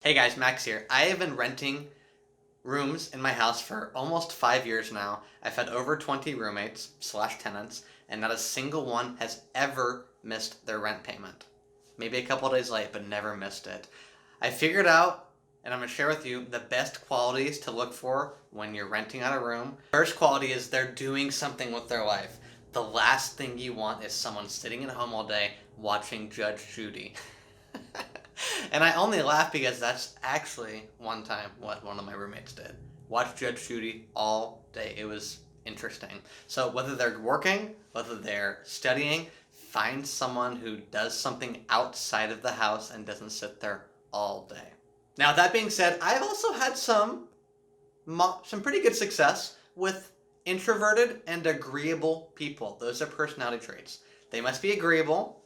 Hey guys, Max here. I have been renting rooms in my house for almost 5 years now. I've had over 20 roommates slash tenants, and not a single one has ever missed their rent payment. Maybe a couple days late, but never missed it. I figured out, and I'm going to share with you, the best qualities to look for when you're renting out a room. First quality is they're doing something with their life. The last thing you want is someone sitting at home all day watching Judge Judy. And I only laugh because that's actually one time what one of my roommates did. Watch Judge Judy all day. It was interesting. So whether they're working, whether they're studying, find someone who does something outside of the house and doesn't sit there all day. Now that being said, I've also had some pretty good success with introverted and agreeable people. Those are personality traits. They must be agreeable.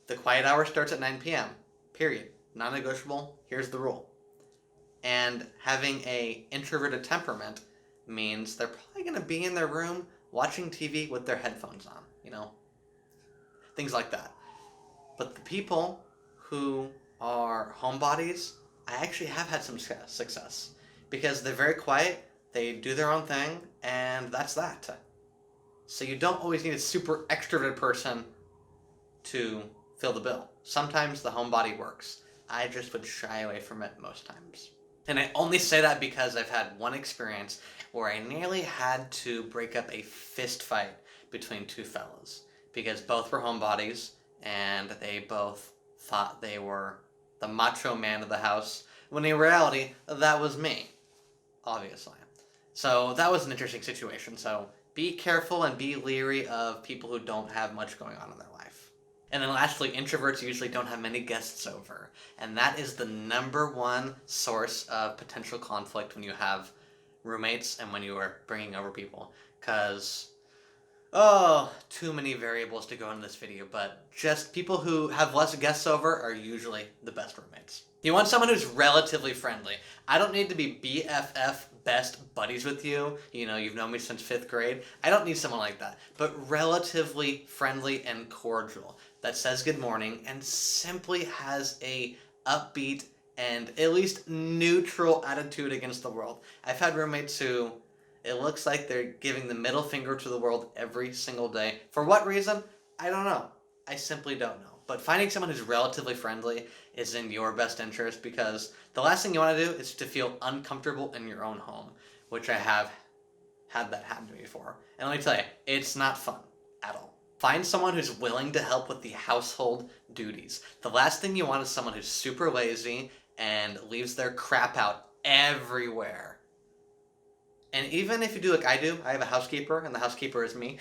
The quiet hour starts at 9 p.m. Period. Non-negotiable, here's the rule. And having a introverted temperament means they're probably going to be in their room watching TV with their headphones on, things like that. But the people who are homebodies, I actually have had some success because they're very quiet, they do their own thing, and that's that. So you don't always need a super extroverted person to fill the bill. Sometimes the homebody works. I just would shy away from it most times. And I only say that because I've had one experience where I nearly had to break up a fist fight between two fellas because both were homebodies and they both thought they were the macho man of the house, when in reality, that was me, obviously. So that was an interesting situation. So be careful and be leery of people who don't have much going on in their life. And then lastly, introverts usually don't have many guests over. And that is the number one source of potential conflict when you have roommates and when you are bringing over people. Because, too many variables to go into this video, but just people who have less guests over are usually the best roommates. You want someone who's relatively friendly. I don't need to be BFF, best buddies with you. You've known me since 5th grade. I don't need someone like that. But relatively friendly and cordial that says good morning and simply has a upbeat and at least neutral attitude against the world. I've had roommates who it looks like they're giving the middle finger to the world every single day. For what reason? I don't know. I simply don't know. But finding someone who's relatively friendly is in your best interest because the last thing you want to do is to feel uncomfortable in your own home, which I have had that happen to me before. And let me tell you, it's not fun at all. Find someone who's willing to help with the household duties. The last thing you want is someone who's super lazy and leaves their crap out everywhere. And even if you do like I do, I have a housekeeper, and the housekeeper is me.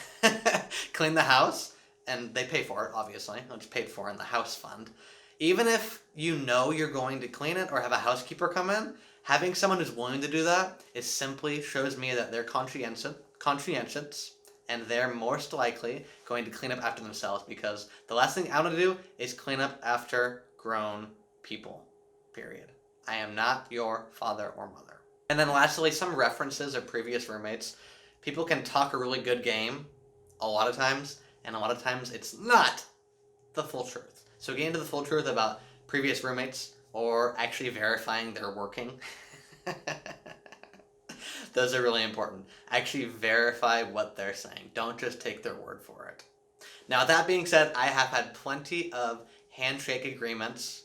Clean the house, and they pay for it, obviously. It's paid for in the house fund. Even if you know you're going to clean it or have a housekeeper come in, having someone who's willing to do that simply shows me that they're conscientious, and they're most likely going to clean up after themselves because the last thing I want to do is clean up after grown people, period. I am not your father or mother. And then lastly, some references of previous roommates. People can talk a really good game a lot of times, and a lot of times it's not the full truth. So get into the full truth about previous roommates or actually verifying they're working. Those are really important. Actually verify what they're saying. Don't just take their word for it. Now, that being said, I have had plenty of handshake agreements,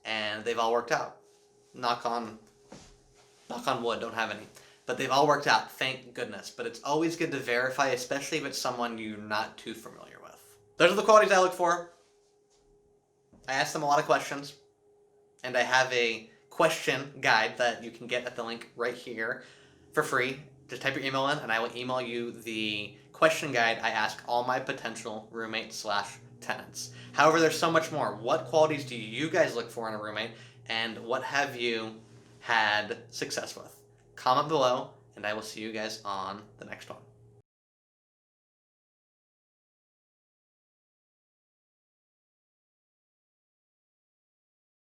and they've all worked out. Knock on wood, don't have any. But they've all worked out, thank goodness. But it's always good to verify, especially if it's someone you're not too familiar with. Those are the qualities I look for. I ask them a lot of questions, and I have a question guide that you can get at the link right here for free. Just type your email in, and I will email you the question guide I ask all my potential roommates/tenants. However, there's so much more. What qualities do you guys look for in a roommate, and what have you had success with? Comment below, and I will see you guys on the next one.